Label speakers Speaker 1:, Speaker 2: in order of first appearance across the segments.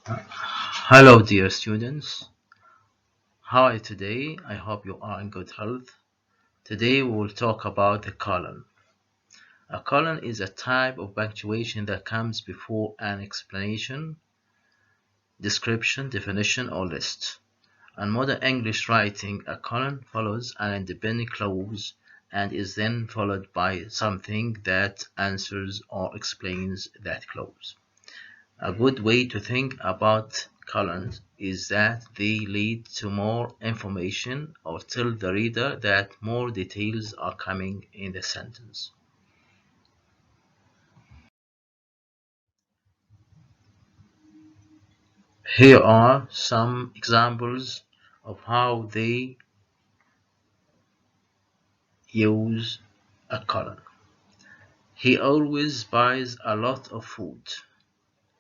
Speaker 1: Hello, dear students. How are you today? I hope you are in good health. Today we will talk about the colon. A colon is a type of punctuation that comes before an explanation, description, definition, or list. In modern English writing, a colon follows an independent clause and is then followed by something that answers or explains that clause. A good way to think about colons is that they lead to more information or tell the reader that more details are coming in the sentence. Here are some examples of how they use a colon. He always buys a lot of food.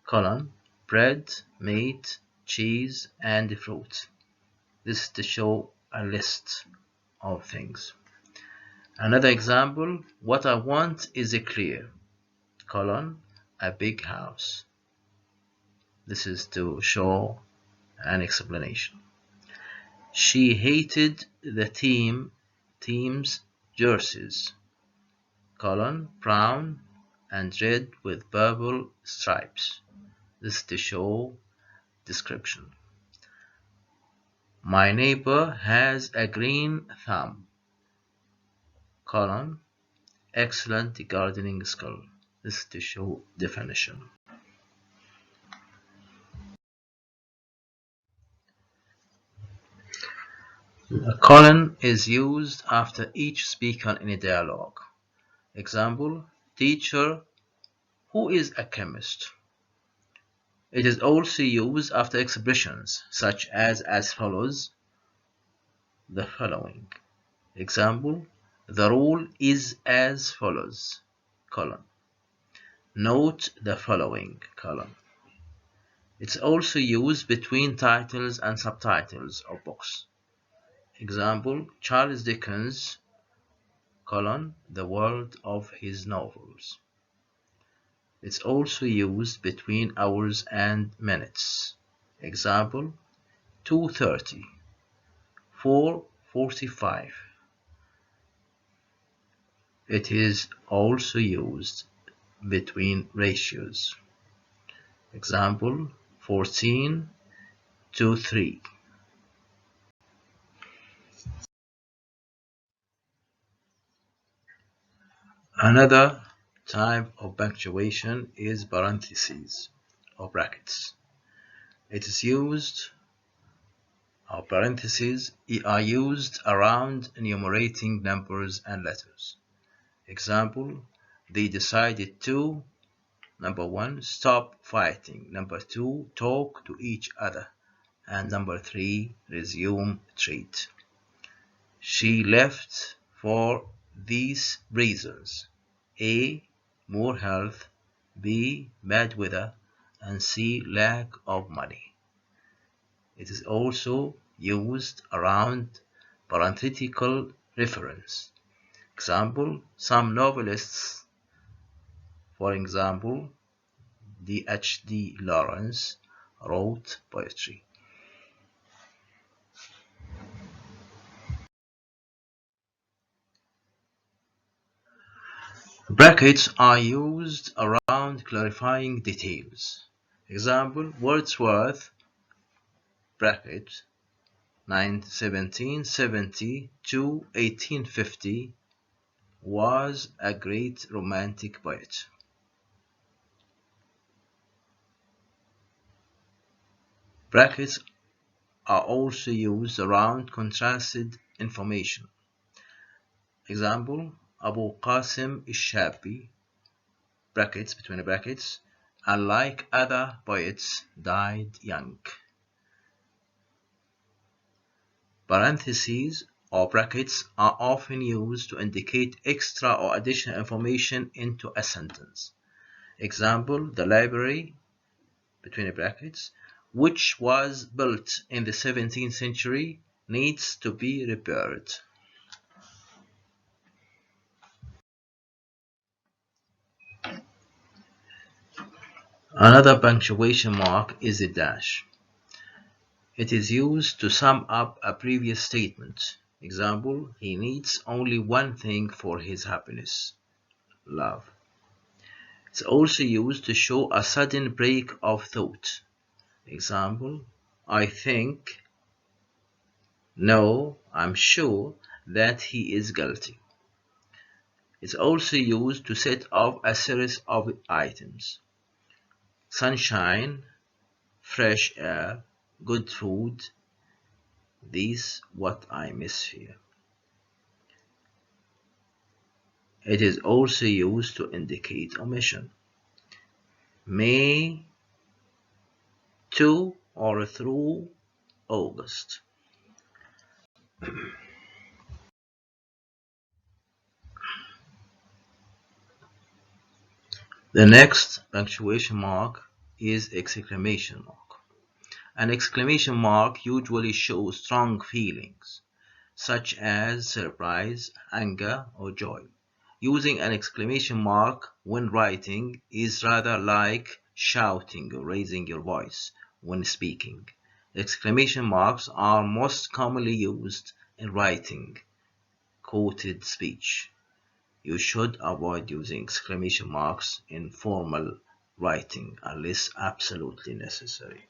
Speaker 1: Colon, bread, meat, cheese, and fruit. This is to show a list of things. Another example, what I want is a clear, colon, a big house. This is to show an explanation. She hated the team's jerseys, colon, brown and red with purple stripes. This is to show description. My neighbor has a green thumb, colon, excellent gardening skill. This is to show definition. A colon is used after each speaker in a dialogue. Example, teacher, who is a chemist? It is also used after expressions such as follows, the following. Example, the rule is as follows, colon. Note the following, colon. It's also used between titles and subtitles of books. Example, Charles Dickens, colon, the world of his novels. It's also used between hours and minutes. Example, 2:30, 4:45. It is also used between ratios. Example, 14:3. Another type of punctuation is parentheses or brackets. It is used, or parentheses are used around enumerating numbers and letters. Example, they decided to, number 1, stop fighting, number 2, talk to each other, and number 3, resume trade. She left for these reasons: A, more health, B, bad weather, and C, lack of money. It is also used around parenthetical reference. Example, some novelists, for example, D.H.D. Lawrence, wrote poetry. Brackets are used around clarifying details. Example, Wordsworth, bracket, 1770 to 1850, was a great romantic poet. Brackets are also used around contrasted information. Example, Abu Qasim al-Shabi, brackets, between the brackets, unlike other poets, died young. Parentheses or brackets are often used to indicate extra or additional information into a sentence. Example, the library, between the brackets, which was built in the 17th century, needs to be repaired. Another punctuation mark is a dash. It is used to sum up a previous statement. Example, he needs only one thing for his happiness, love. It's also used to show a sudden break of thought. Example, I think, no, I'm sure that he is guilty. It's also used to set off a series of items. Sunshine, fresh air, good food, these what I miss here. It is also used to indicate omission. May to or through August. The next punctuation mark is exclamation mark. An exclamation mark usually shows strong feelings, such as surprise, anger, or joy. Using an exclamation mark when writing is rather like shouting or raising your voice when speaking. Exclamation marks are most commonly used in writing quoted speech. You should avoid using exclamation marks in formal writing unless absolutely necessary.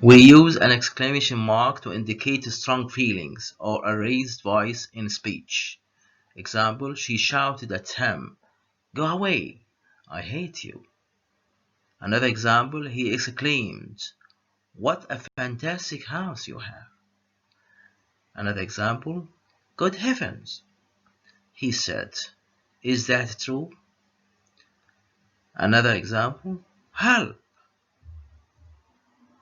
Speaker 1: We use an exclamation mark to indicate strong feelings or a raised voice in speech. Example, she shouted at him, "Go away, I hate you." Another example, he exclaimed, "What a fantastic house you have." Another example, "Good heavens," he said, "is that true?" Another example, "Help."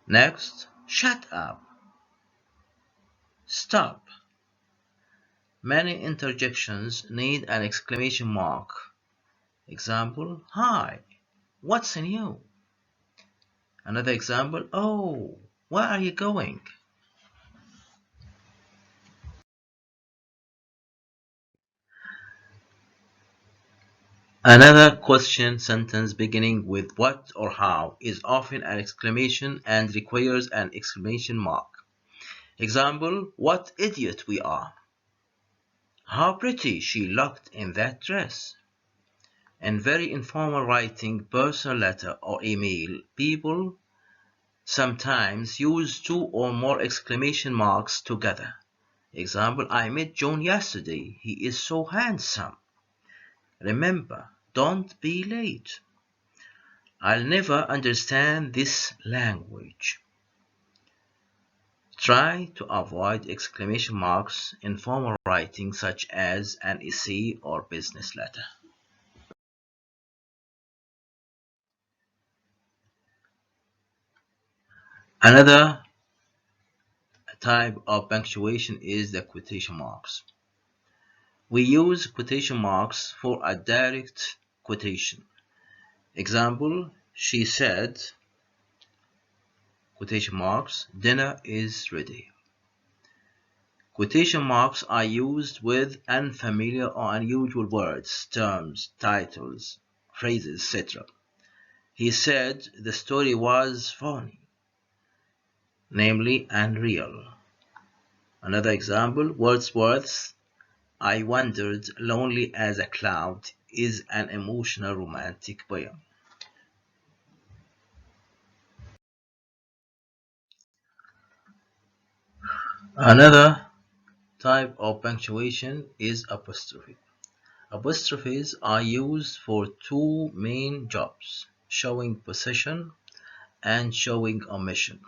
Speaker 1: Next, "Shut up," "Stop." Many interjections need an exclamation mark. Example, "Hi, what's new?" Another example, "Oh, where are you going?" Another question sentence beginning with what or how is often an exclamation and requires an exclamation mark. Example, "What idiot we are." "How pretty she looked in that dress." In very informal writing, personal letter or email, people sometimes use two or more exclamation marks together. Example, "I met John yesterday. He is so handsome." Remember, don't be late. I'll never understand this language. Try to avoid exclamation marks in formal writing such as an essay or business letter. Another type of punctuation is the quotation marks. We use quotation marks for a direct quotation. Example, she said, quotation marks, "dinner is ready." Quotation marks are used with unfamiliar or unusual words, terms, titles, phrases, etc. He said the story was funny, namely unreal. Another example, Wordsworth's "I wandered lonely as a cloud" is an emotional romantic poem. Another type of punctuation is apostrophe. Apostrophes are used for two main jobs, showing possession and showing omission.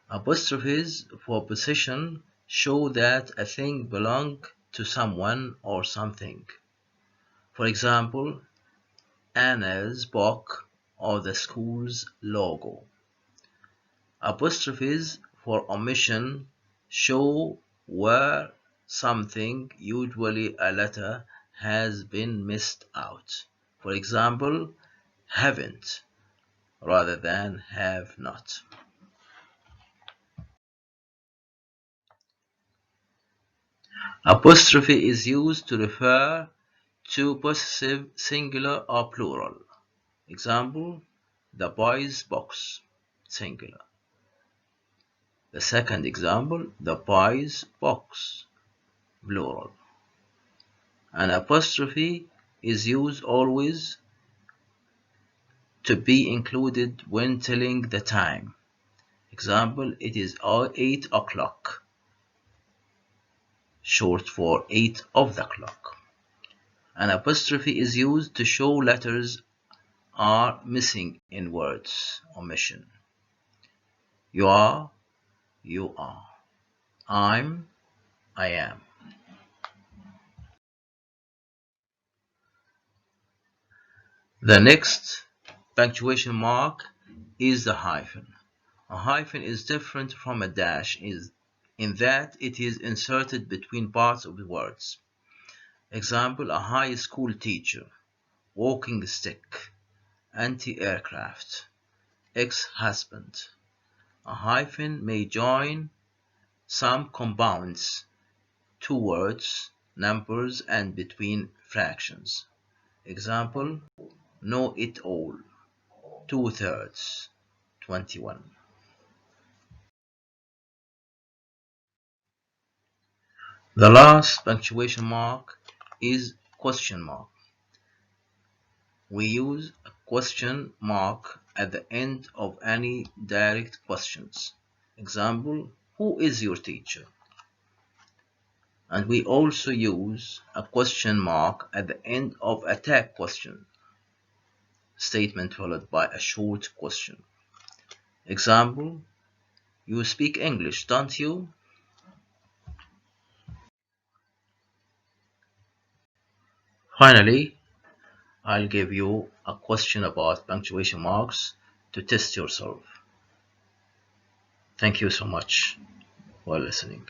Speaker 1: Apostrophes for possession show that a thing belongs to someone or something. For example, Anna's book or the school's logo. Apostrophes for omission show where something, usually a letter, has been missed out. For example, haven't rather than have not. Apostrophe is used to refer to possessive singular or plural. Example, the boys' box, singular. The second example, the boys' box, plural. An apostrophe is used always to be included when telling the time. Example, it is 8 o'clock, short for 8 of the clock. An apostrophe is used to show letters are missing in words, omission. You are, you are. I'm, I am. The next punctuation mark is the hyphen. A hyphen is different from a dash in that it is inserted between parts of the words. Example, a high school teacher, walking stick, anti-aircraft, ex-husband. A hyphen may join some compounds, two words, numbers, and between fractions. Example, know it all, 2/3, 21. The last punctuation mark is question mark. We use a question mark at the end of any direct questions. Example, who is your teacher? And we also use a question mark at the end of a tag question statement followed by a short question. Example, you speak English, don't you? Finally, I'll give you a question about punctuation marks to test yourself. Thank you so much for listening.